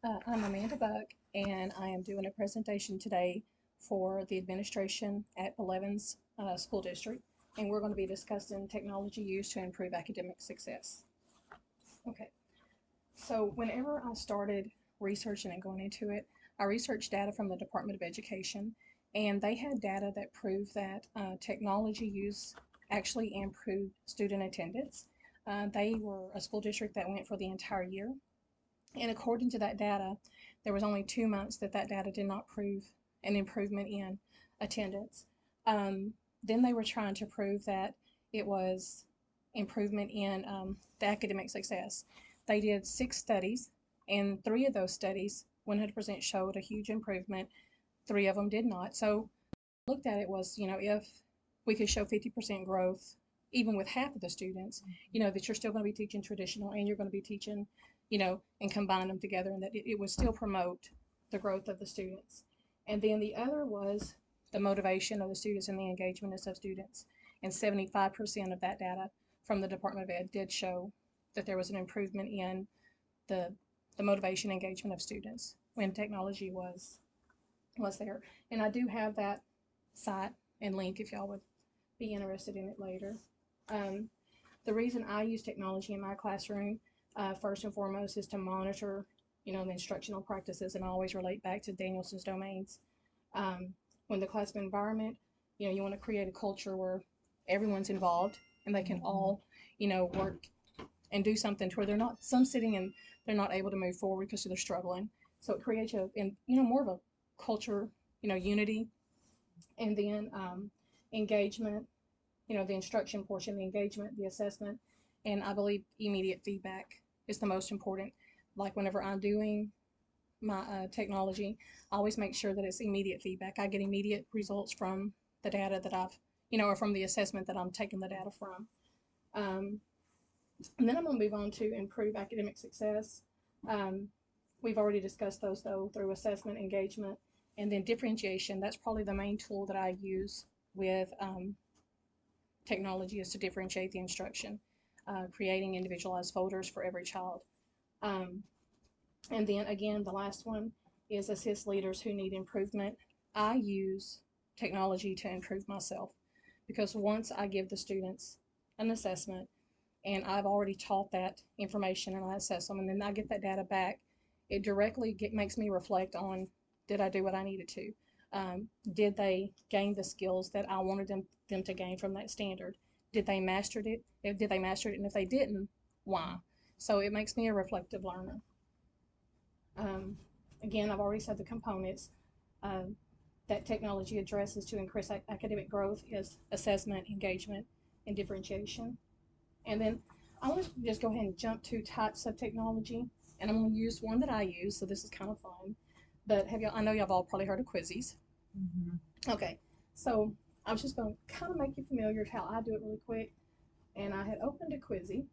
I'm Amanda Buck, and I am doing a presentation today for the administration at Blevins School District, and we're going to be discussing technology used to improve academic success. Okay, so whenever I started researching and going into it, I researched data from the Department of Education, and they had data that proved that technology use actually improved student attendance. They were a school district that went for the entire year, and according to that data, there was only 2 months that that data did not prove an improvement in attendance. Then they were trying to prove that it was improvement in the academic success. They did 6 studies, and 3 of those studies 100% showed a huge improvement. 3 of them did not. So looked at it was, if we could show 50% growth, even with half of the students, that you're still going to be teaching traditional and you're going to be teaching, and combine them together, and that it would still promote the growth of the students. And then the other was the motivation of the students and the engagement of students. And 75% of that data from the Department of Ed did show that there was an improvement in the, the motivation engagement of students when technology was there. And I do have that site and link if y'all would be interested in it later. The reason I use technology in my classroom, first and foremost, is to monitor, the instructional practices, and I always relate back to Danielson's domains. When the classroom environment, you want to create a culture where everyone's involved and they can all, work and do something to where they're not some sitting and they're not able to move forward because they're struggling. So it creates more of a culture, unity, and then engagement, the instruction portion, the engagement, the assessment, and I believe immediate feedback is the most important. Like whenever I'm doing my technology, I always make sure that it's immediate feedback. I get immediate results from the data that I've, or from the assessment that I'm taking the data from. And then I'm going to move on to improve academic success. We've already discussed those though through assessment, engagement, and then differentiation. That's probably the main tool that I use with technology, is to differentiate the instruction, creating individualized folders for every child. And then again, the last one is assist leaders who need improvement. I use technology to improve myself, because once I give the students an assessment and I've already taught that information and I assess them and then I get that data back, it directly makes me reflect on, did I do what I needed to? Did they gain the skills that I wanted them to gain from that standard? Did they master it? Did they master it? And if they didn't, why? So it makes me a reflective learner. Again, I've already said the components that technology addresses to increase academic growth is assessment, engagement, and differentiation. And then I want to just go ahead and jump to types of technology, and I'm going to use one that I use, so this is kind of fun. But I know y'all have all probably heard of Quizzes. Mm-hmm. Okay, so I was just going to kind of make you familiar with how I do it really quick. And I had opened a Quizzy,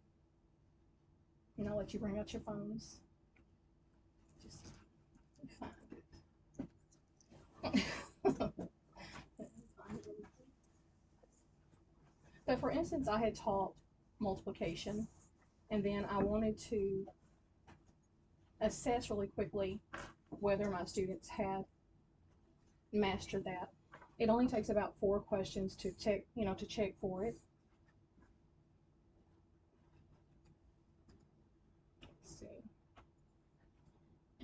and I'll let you bring out your phones. Just find it. But for instance, I had taught multiplication, and then I wanted to assess really quickly whether my students had mastered that. It only takes about 4 questions to check, to check for it. Let's see.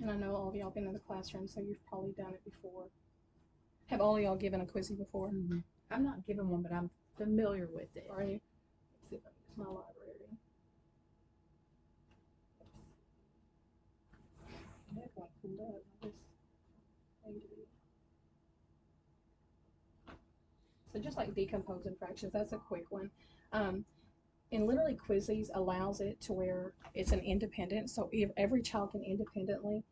And I know all of y'all been in the classroom, so you've probably done it before. Have all of y'all given a Quizzy before? Mm-hmm. I'm not given one, but I'm familiar with it. Are you? Let's see if I can use my library. I have one pulled up. I just named it. So just like decomposing fractions, that's a quick one. And literally Quizzes allows it to where it's an independent, so every child can independently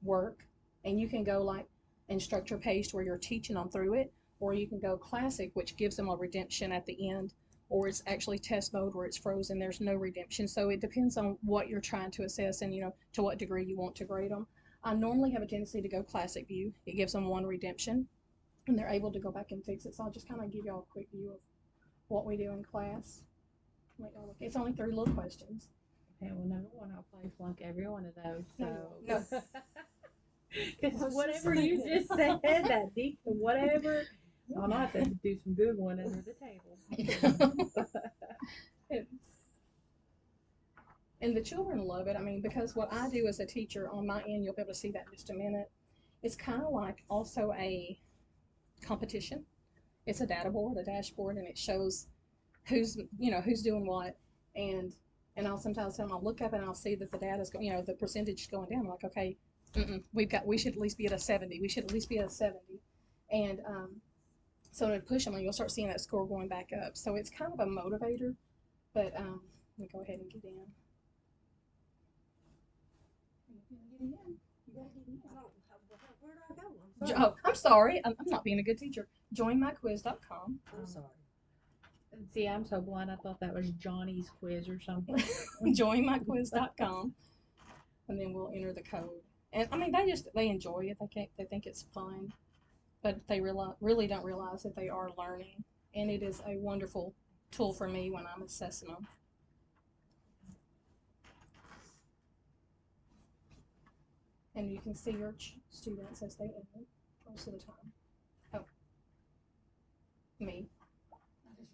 work, and you can go like instructor paced where you're teaching them through it, or you can go classic, which gives them a redemption at the end, or it's actually test mode where it's frozen, there's no redemption. So it depends on what you're trying to assess and to what degree you want to grade them. I normally have a tendency to go classic view. It gives them 1 redemption and they're able to go back and fix it. So I'll just kind of give y'all a quick view of what we do in class. It's only 3 little questions. Okay, well, number one, I'll probably flunk every one of those. So, No. because whatever you just said, that deep, whatever, I'll have to do some googling under the table. And the children love it. I mean, because what I do as a teacher on my end, you'll be able to see that in just a minute. It's kind of like also a competition. It's a data board, a dashboard, and it shows who's doing what. And I'll sometimes tell them, I'll look up and I'll see that the data's going, the percentage is going down. I'm like, okay, we should at least be at a 70. We should at least be at a 70. And so to push them, and you'll start seeing that score going back up. So it's kind of a motivator. But let me go ahead and get in. Oh, I'm sorry. I'm not being a good teacher. Joinmyquiz.com. I'm sorry. See, I'm so blind. I thought that was Johnny's quiz or something. Joinmyquiz.com, and then we'll enter the code. And I mean, they enjoy it. They think it's fun, but they really don't realize that they are learning, and it is a wonderful tool for me when I'm assessing them. And you can see your students as they enter most of the time. Oh, me.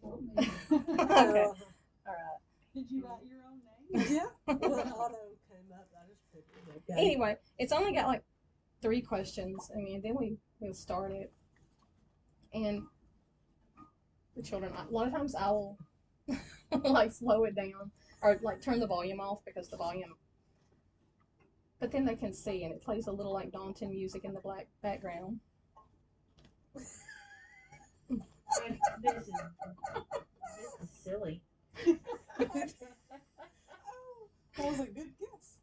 Okay. All right. Did you write your own name? Yeah. Well, auto came up. I just put it in. Anyway, it's only got like 3 questions. I mean, then we'll start it, and the children. A lot of times I will like slow it down or like turn the volume off because the volume. But then they can see, and it plays a little like daunting music in the black background. This is silly. That was a good guess.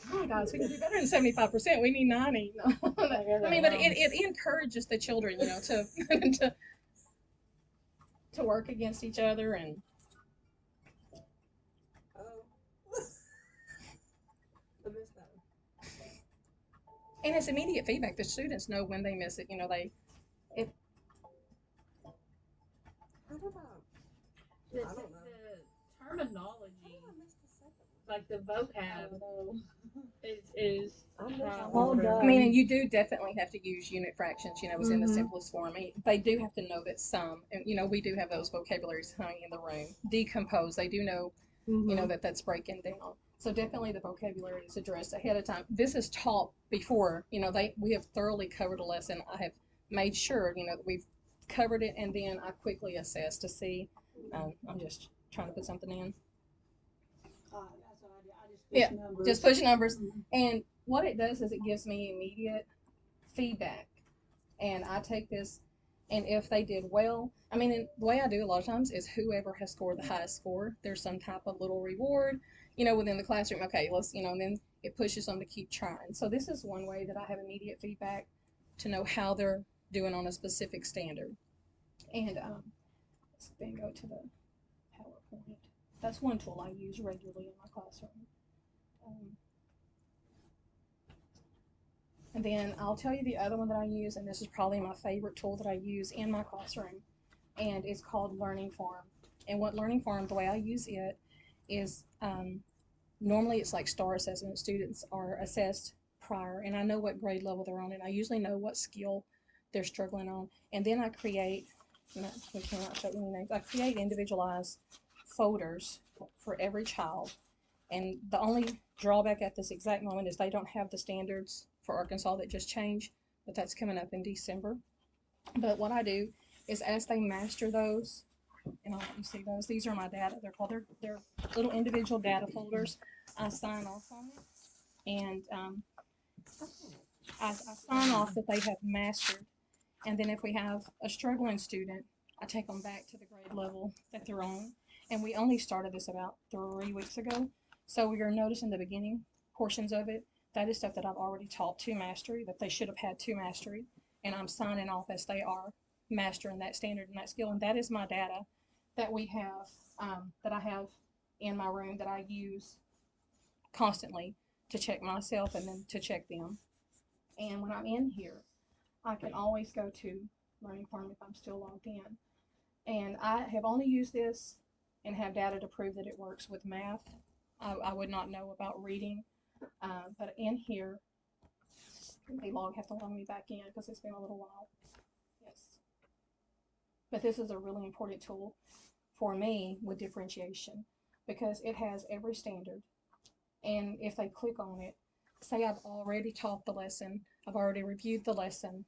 Come on, guys, we can do better than 75%. We need 90. No. I mean, but it encourages the children, to to work against each other and. Oh. I missed that one. And it's immediate feedback. The students know when they miss it. How do I? The, I don't know. the terminology, I missed the second one. like the vocab, is I'm all done. I mean, and you do definitely have to use unit fractions, within the Mhm. simplest form. I mean, they do have to know that some, and we do have those vocabularies hanging in the room. Decompose, they do know, that's breaking down. So definitely the vocabulary is addressed ahead of time. This is taught before, we have thoroughly covered a lesson. I have made sure, that we've covered it, and then I quickly assess to see. I'm just trying to put something in. That's what I did. I just pushed numbers. Just push numbers. And what it does is it gives me immediate feedback. And I take this, and if they did well, I mean, and the way I do a lot of times is whoever has scored the highest score, there's some type of little reward, within the classroom. Okay, let's, and then it pushes them to keep trying. So this is one way that I have immediate feedback to know how they're doing on a specific standard. And let's then go to the PowerPoint. That's one tool I use regularly in my classroom. And then I'll tell you the other one that I use, and this is probably my favorite tool that I use in my classroom, and it's called Learning Farm. And what Learning Farm, the way I use it is normally it's like STAR assessment. Students are assessed prior, and I know what grade level they're on, and I usually know what skill they're struggling on. And then I create, we cannot show any names, I create individualized folders for every child. And the only drawback at this exact moment is they don't have the standards for Arkansas that just changed, but that's coming up in December. But what I do is as they master those, and I'll let you see those, these are my data. They're called, they're little individual data folders. I sign off on it, and I sign off that they have mastered. And then if we have a struggling student, I take them back to the grade level that they're on. And we only started this about 3 weeks ago. So we are noticing the beginning portions of it. That is stuff that I've already taught to mastery, that they should have had to mastery. And I'm signing off as they are mastering that standard and that skill. And that is my data that we have, that I have in my room that I use constantly to check myself and then to check them. And when I'm in here, I can always go to Learning Farm if I'm still logged in. And I have only used this and have data to prove that it works with math I would not know about reading. But in here, they have to log me back in because it's been a little while. Yes. But this is a really important tool for me with differentiation because it has every standard. And if they click on it, say I've already taught the lesson, I've already reviewed the lesson,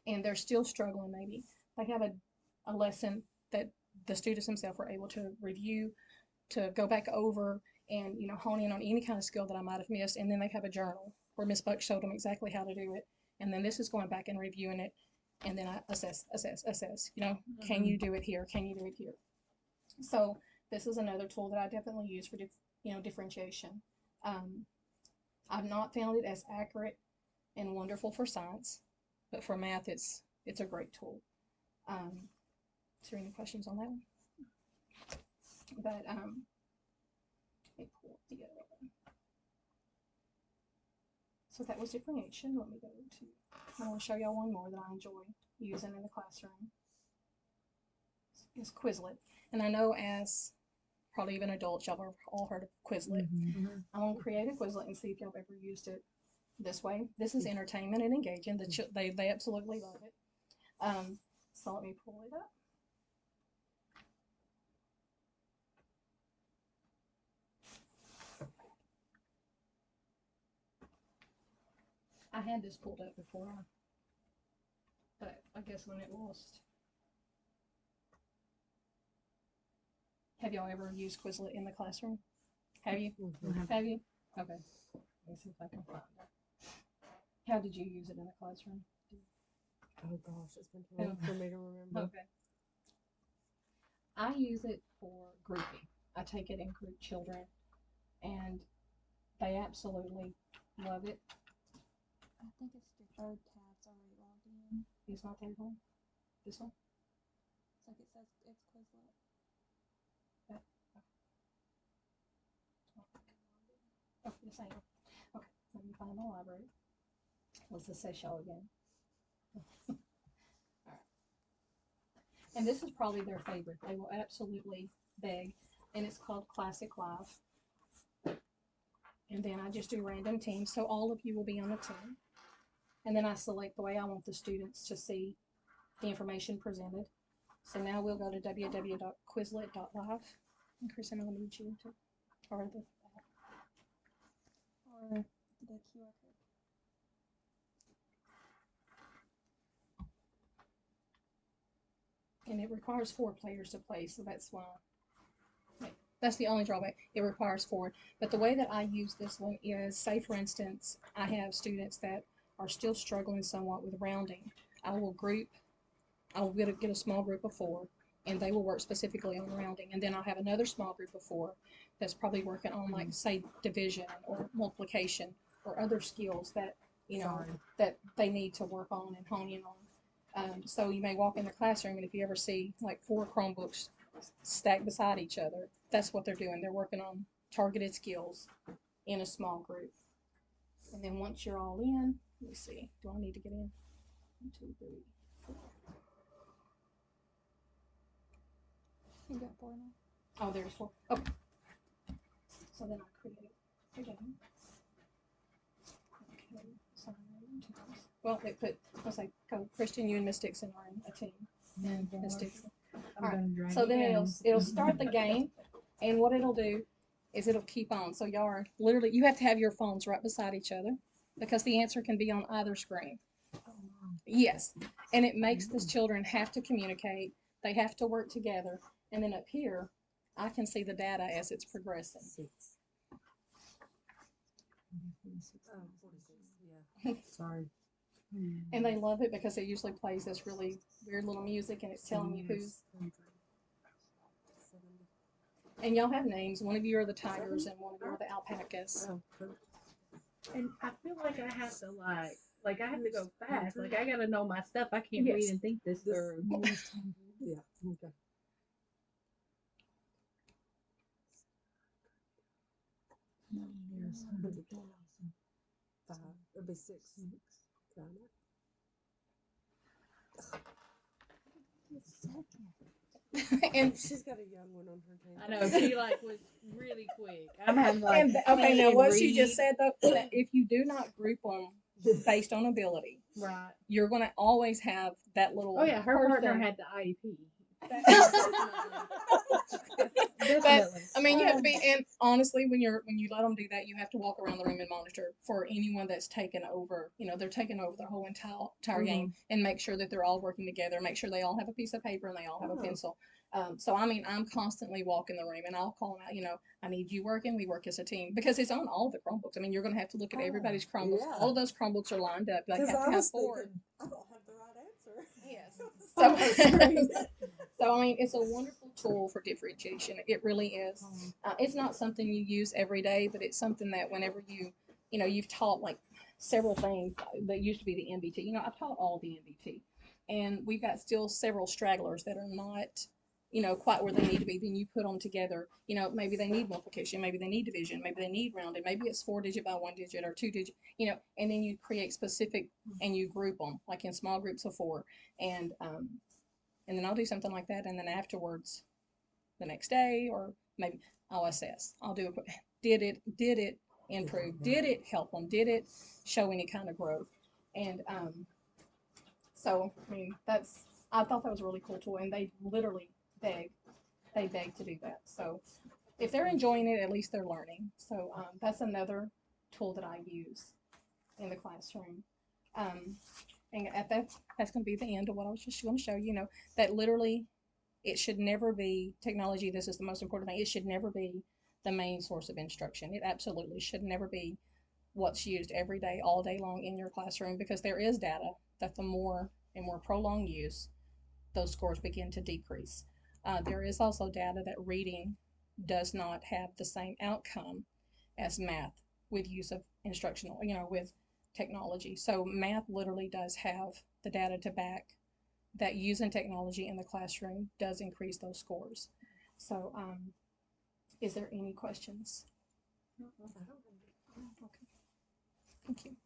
and they're still struggling maybe. They have a lesson that the students themselves were able to review, to go back over and, you know, hone in on any kind of skill that I might have missed. And then they have a journal where Miss Buck showed them exactly how to do it. And then this is going back and reviewing it. And then I assess, you know, can you do it here? Can you do it here? So this is another tool that I definitely use for, you know, differentiation. I've not found it as accurate and wonderful for science, but for math, it's a great tool. Is there any questions on that one? But let me pull up the other one. So that was differentiation. Let me go to, I want to show y'all one more that I enjoy using in the classroom. It's Quizlet. And I know as probably even adults, y'all have all heard of Quizlet. I'm going to create a Quizlet and see if y'all have ever used it this way. This is entertainment and engaging. They absolutely love it. So let me pull it up. I had this pulled up before, but I guess when it lost. Have y'all ever used Quizlet in the classroom? Have you? Have you? Okay. Let me see if I can find it. How did you use it in the classroom? Oh gosh, it's been too long for me to remember. Okay. I use it for grouping. I take it in group children, and they absolutely love it. I think it's your third tab's already logged in. It's not third one? This one? It's like it says it's Quizlet. Oh, the same. Okay, let me find the library. Let's assess y'all again. All right. And this is probably their favorite. They will absolutely beg. And it's called Classic Live. And then I just do random teams. So all of you will be on the team. And then I select the way I want the students to see the information presented. So now we'll go to www.quizlet.live. And Kristen, I'll need you to, or the QR code. and it requires 4 players to play, so that's why. That's the only drawback. It requires 4. But the way that I use this one is, say for instance, I have students that are still struggling somewhat with rounding. I will get a small group of 4, and they will work specifically on rounding. And then I'll have another small group of 4 that's probably working on, like, say, division or multiplication or other skills that, you know, that they need to work on and hone in on. So you may walk in the classroom, and if you ever see like 4 Chromebooks stacked beside each other, that's what they're doing. They're working on targeted skills in a small group. And then once you're all in, let me see, do I need to get in? 1, 2, 3, 4. You got 4 now. Oh, there's 4. Okay. So then I create again. Okay. Well, they put, let's say, Christian, you and Miss Dixon are in a team. And Miss Dixon. All right. So then it'll start the game, and what it'll do is it'll keep on. So y'all are literally, you have to have your phones right beside each other because the answer can be on either screen. Yes, and it makes the children have to communicate. They have to work together, and then up here, I can see the data as it's progressing. 46, yeah. Sorry. And they love it because it usually plays this really weird little music, and it's telling you who's. And y'all have names. One of you are the tigers, and one of you are the alpacas. And I feel like I have to like I have to go fast. Like I gotta know my stuff. I can't read and think this through. Yeah. Okay. Here's 100,000. 5. It'll be 6. Got it. And She's got a young one on her team. I know she like was really quick. I'm having like okay, now and what she read. just said though, that if you do not group them based on ability, Right. you're going to always have that little. Oh yeah, her partner person. had the IEP. But Definitely. I mean, you have to be, and honestly, when you let them do that, you have to walk around the room and monitor for anyone that's taken over. You know, they're taking over the whole entire game, and make sure that they're all working together. Make sure they all have a piece of paper and they all have a pencil. So I mean, I'm constantly walking the room, and I'll call them out. You know, I need you working. We work as a team because it's on all the Chromebooks. I mean, you're going to have to look at everybody's Chromebooks. Yeah. All of those Chromebooks are lined up. They have Because to I have was 4. thinking, I don't have the right answer. Yes. On So, my screen. so I mean, it's a wonderful tool for differentiation. It really is. It's not something you use every day, but it's something that whenever you've taught like several things that used to be the MBT. You know, I've taught all the MBT, and we've got still several stragglers that are not, quite where they need to be. Then you put them together. You know, maybe they need multiplication, maybe they need division, maybe they need rounded, maybe it's 4-digit by 1-digit or 2-digit. You know, and then you create specific and you group them like in small groups of 4, and then I'll do something like that, and then afterwards, the next day, or maybe I'll assess. I'll do a did it improve? Did it help them? Did it show any kind of growth? And so I mean I thought that was a really cool tool, and they literally beg to do that. So if they're enjoying it, at least they're learning. So that's another tool that I use in the classroom. And that's going to be the end of what I was just going to show you. You know, that literally it should never be technology. This is the most important thing. It should never be the main source of instruction. It absolutely should never be what's used every day, all day long in your classroom, because there is data that the more and more prolonged use, those scores begin to decrease. There is also data that reading does not have the same outcome as math with use of instructional, with technology. So math literally does have the data to back that using technology in the classroom does increase those scores. So, is there any questions? Okay. Thank you.